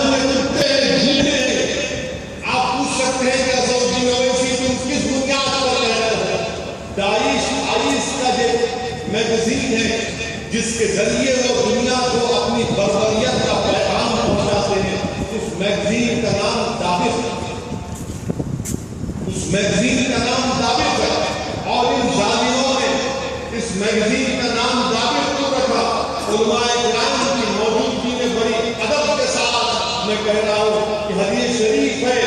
میں کتے جینے. آپ پوچھ سکتے ہیں کہ سعودی اویسی تم کس بنیاد پر رہ رہے ہو؟ داعش کا جو میگزین ہے جس کے ذریعے وہ دنیا کو اپنی بربریت کا پیغام پہنچاتے ہیں، اس میگزین کا نام دابق ہے. اس میگزین کا نام دابق ہے اور ان ظالموں نے اس میگزین کا نام دابق کیوں رکھا؟ علماء کرام کی موجودگی میں بڑی ادب کے ساتھ میں کہہ رہا ہوں کہ حدیث شریف ہے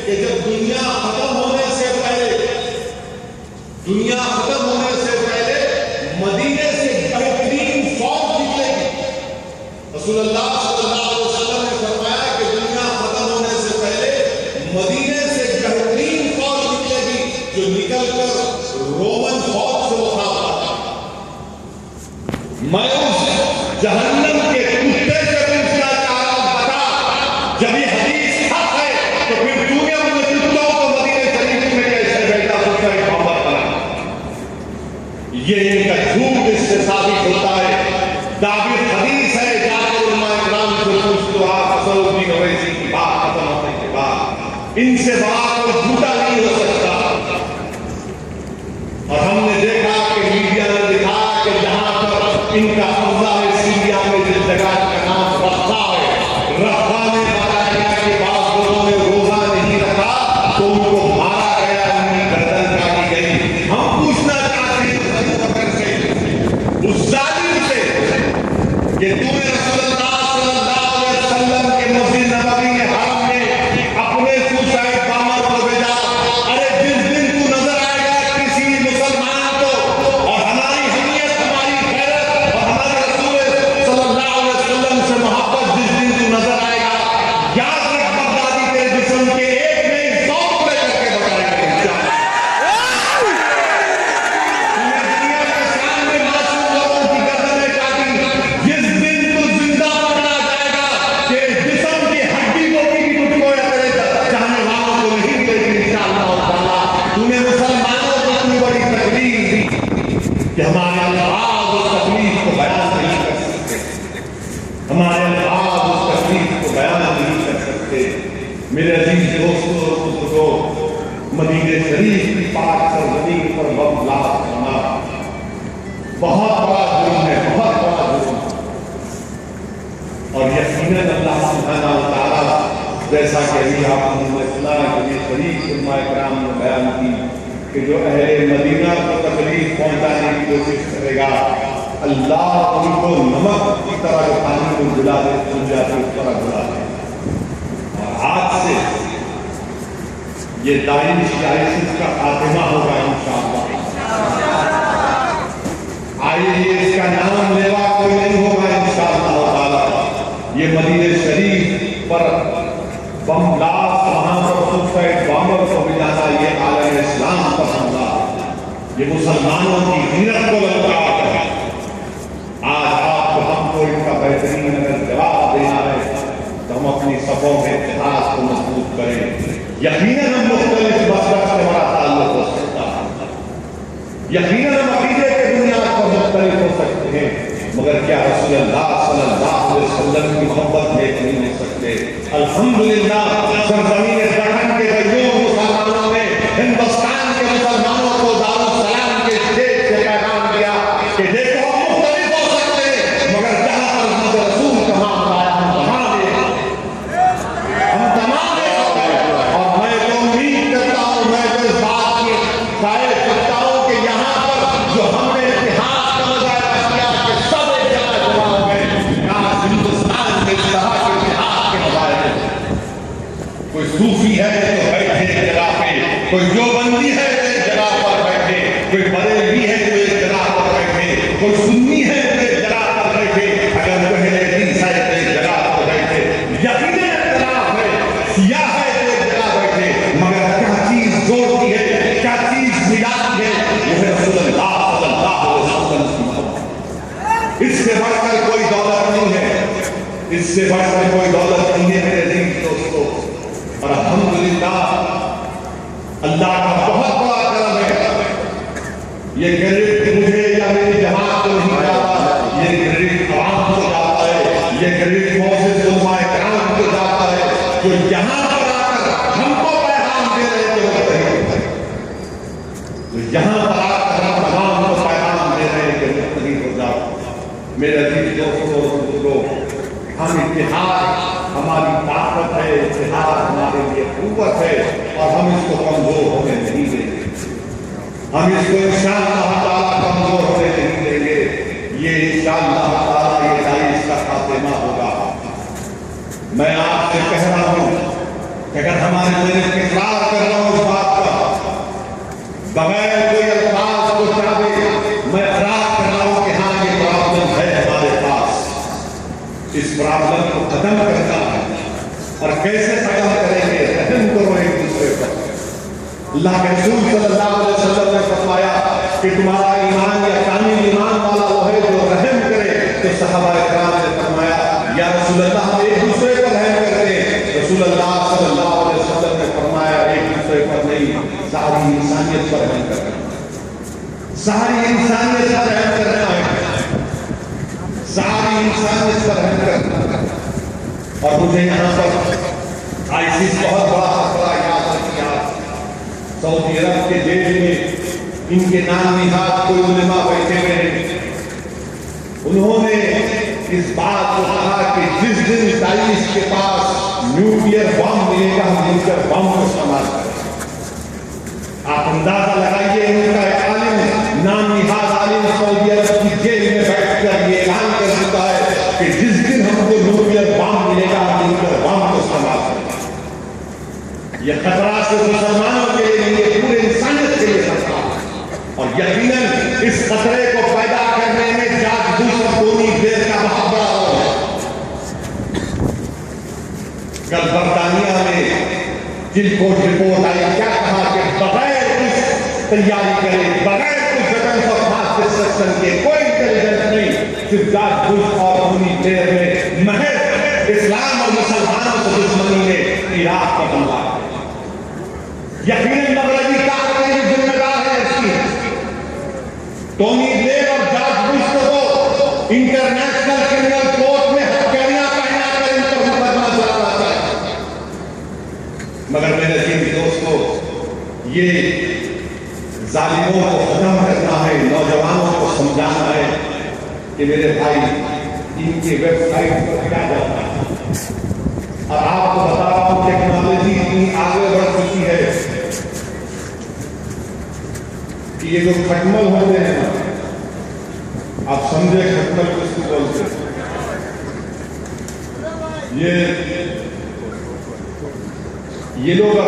کہ جب دنیا ختم ہونے سے پہلے مدینے سے بہترین فوج نکلے گی. رسول اللہ صلی اللہ علیہ وسلم نے فرمایا کہ دنیا ختم ہونے سے پہلے مدینے سے بہترین فوج نکلے گی جو نکل کر رومن فوج سے مقابلہ کرے. میں اس جہنم کے کتے سے پوچھنا چاہ رہا ہوں، بتا جب یہ حدیث حق ہے تو پھر تو نے ان کتوں کو مدینہ شریف میں کیسے بیٹا سکتا ہے محبت کرا؟ یہ ان کا جھوٹ اس سے ثابت ہوتا ہے. دابق حدیث ہے، جا کے علماء کرام سے پوچھ تو آپ سعودی اویسی کی بات ختم ہونے کے بعد ان سے بات کوئی جھوٹا نہیں ہو سکتا. اور ہم نے دیکھا کہ میڈیا نے دکھا کہ جہاں پر ان کا قبضہ ہے سیریا میں جس جگہ کا نام رفح ہے، رفح میں بتایا کہ بعض لوگوں نے روزہ نہیں رکھا تو ان کو مارا گیا، ان کی گردن کاٹی گئی. ہم پوچھنا چاہتے ہیں اس ظالم سے کہ تو نے رسول اللہ صلی اللہ علیہ وسلم کے مسجد نبوی حرم میں اپنے سوسائڈ بامر کو بھیجا. ارے جس دن تو نظر آئے گا کسی مسلمان کو اور ہماری حمیت، ہماری غیرت اور ہمارے رسول صلی اللہ علیہ وسلم سے محبت جس دن تو نظر آئے گا، یاد رکھ بغدادی تیرے جسم کے ایک نہیں 100 ٹکڑے کر کے بتائے گا انشاءاللہ. کہ ہمارے الفاظ اس تکلیف کو بیان نہیں کر سکتے، ہمارے الفاظ اس تکلیف کو بیان نہیں کر سکتے. میرے عزیز دوستوں اور بزرگوں، مدینہ شریف کی پاک سرزمین پر بم بلاسٹ ہونا بہت بڑا جرم ہے، بہت بڑا جرم. اور یقیناً اللہ سبحانہ و تعالیٰ جیسا کہ ابھی آپ نے سنا کہ یہ شریف علماء کرام نے بیان کی کہ جو اہل مدینہ کو تکلیف پہنچانے کی کوشش کرے گا، اللہ ان کو نمک کی طرح جو پانی کو گلا دے سمجھاتے اس طرح گلا دے. اور آج سے یہ داعش کا خاتمہ ہوگا انشاءاللہ. آئیے اس کا نام لیوا کوئی نہیں ہوگا انشاءاللہ تعالی. یہ مدینہ شریف پر بم بلاسٹ، وہاں پر سوسائڈ بامر کو بجانا، یہ عالم اسلام پر حملہ، یہ مسلمانوں کی غیرت کو للکار ہے. آج آپ کو ہم کو ان کا بہترین اگر جواب دینا ہے تو ہم اپنی صفوں میں اتحاد کو مضبوط کریں. یقیناً ہم مختلف مذہب سے ہمارا تعلق ہو سکتا ہے، یقیناً ہم عقیدے کے بنیاد پر مختلف ہو سکتے ہیں، مگر کیا رسول اللہ صلی اللہ علیہ وسلم کی محبت میں نہیں ہو سکتے؟ الحمدللہ سرزمین دکن کے غریب مسلمانوں نے ہندوستان کے مسلمانوں کو دارالسلام کے اسٹیج سے پیغام دیا کہ دیکھو ہم مختلف ہو سکتے ہیں مگر جہاں پر محمد رسول کا معاملہ آیا ہم تمام ایک ہوتے ہیں. اور میں تو امید کرتا ہوں، میں تو اس بات کی شاید کرتا ہوں کہ یہاں پر جو ہم نے اتحاد کا مظاہرہ کیا کہ سب ایک جگہ جمع ہو گئے، یہاں ہندوستان کے طرح کے اتحاد کے مظاہرے. کوئی صوفی ہے تو بیٹھے ایک جگہ پہ، کوئی دیوبندی ہے تو ایک جگہ پر بیٹھے، کوئی بریلوی ہے تو ایک جگہ پر بیٹھے، کوئی سنی ہے تو ایک جگہ پر بیٹھے، اگر کوئی حدیث ہے تو ایک جگہ پر بیٹھے. یقیناً اختلاف ہے، سیاہ ہے تو ایک جگہ بیٹھے، مگر کیا چیز جوڑتی ہے، کیا چیز ملاتی ہے، وہ ہے رسول اللہ صلی اللہ علیہ وسلم کی محبت. اس سے بڑھ کر کوئی دولت نہیں ہے، اس سے بڑھ کر کوئی دولت نہیں ہے میرے عزیز دوستو. اور الحمدللہ اللہ کا بہت بڑا کرم ہے. یہ کریڈٹ مجھے یا میری جماعت کو نہیں جاتا، یہ کریڈٹ عوام کو جاتا ہے، یہ کریڈٹ معزز علماء کرام کو جاتا اتحاد ہماری طاقت ہے، اتحاد ہمارے لیے قوت ہے، اور ہم اس کو کمزور ہونے نہیں دیں گے، ہم اس کو انشاءاللہ تعالیٰ کمزور ہونے نہیں دیں گے۔ یہ انشاءاللہ تعالیٰ یہ داعش کا خاتمہ ہوگا۔ میں آپ سے کہہ رہا ہوں کہ اگر ہمارے دل میں اقرار کر رہا ہوں اس بات کا، بغیر کوئی الفاظ کو چاہے میں اقرار کر رہا ہوں کہ ہاں یہ پرابلم ہے ہمارے پاس، اس پرابلم کو ختم کرنا ہے۔ اور کیسے ختم کریں گے؟ رحم کرو ایک دوسرے پر۔ اللہ کے رسول صلی اللہ علیہ وسلم نے فرمایا کہ تمہارا ایمان یا کامل ایمان والا وہ ہے جو رحم کرے۔ تو صحابہ کرام نے فرمایا یا رسول اللہ ہم ایک دوسرے پر رحم کرتے ہیں۔ رسول اللہ صلی اللہ علیہ وسلم نے فرمایا ایک دوسرے پر نہیں، ساری انسانیت پر رحم کرنا، ساری انسانیت پر رحم کرنا ہے، ساری انسانیت پر رحم کرنا۔ اور مجھے یہاں پر آئیسس بہت بڑا خطرہ یاد رکھا۔ سعودی عرب کے جیل میں ان کے نام نہاد کوئی علماء بیٹھے ہوئے ہیں، انہوں نے اس بات کو کہا کہ جس دن داعش کے پاس نیوکلیئر بم ملے گا ہم نیوکلیئر بم کو استعمال کریں۔ آپ اندازہ لگائیے ان کا ایک عالم، نام نہاد عالم سعودی عرب کی جیل میں بیٹھ کر یہ اعلان کر چکا ہے کہ جس دن ہم کو نیوکلیئر بم ملے گا ہم نیوکلیئر بم کو استعمال کریں۔ یہ خطرہ صرف مسلمانوں کے لیے نہیں، یہ پورے انسانیت کے لیے خطرہ ہے۔ اور یقیناً اس خطرے کو پیدا کرنے میں جارج بش اور ٹونی بلیئر کا بہت بڑا رول ہے۔ کل برطانیہ میں جن کو رپورٹ آئی کیا کہا کہ بغیر کچھ تیاری کرے، بغیر کچھ ویپنز آف ماس ڈسٹرکشن کے، کوئی انٹیلیجنس نہیں، صرف جارج بش اور ٹونی بلیئر نے محض اسلام اور مسلمانوں سے دشمنی میں عراق کا بنوا ہے۔ یقیناً مغربی طاقتیں بھی ذمہ دار ہیں اس کی۔ ٹونی بلیئر اور جارج بش کو انٹرنیشنل کرمنل کورٹ میں ہتھیلیاں پہنا کر ان پر مقدمہ چلانا چاہیے۔ مگر میرے عزیز دوستو، یہ ظالموں کو ختم کرنا ہے، نوجوانوں کو سمجھانا ہے کہ میرے بھائی ان کی ویب سائٹ پر کیا جاتا ہے۔ اور آپ کو بتا رہا ہوں ٹیکنالوجی اتنی آگے بڑھ چکی ہے کہ یہ جو کھٹمل ہوتے ہیں نا، آپ سمجھے کھٹمل کس کو بولتے ہیں؟ یہ لوگ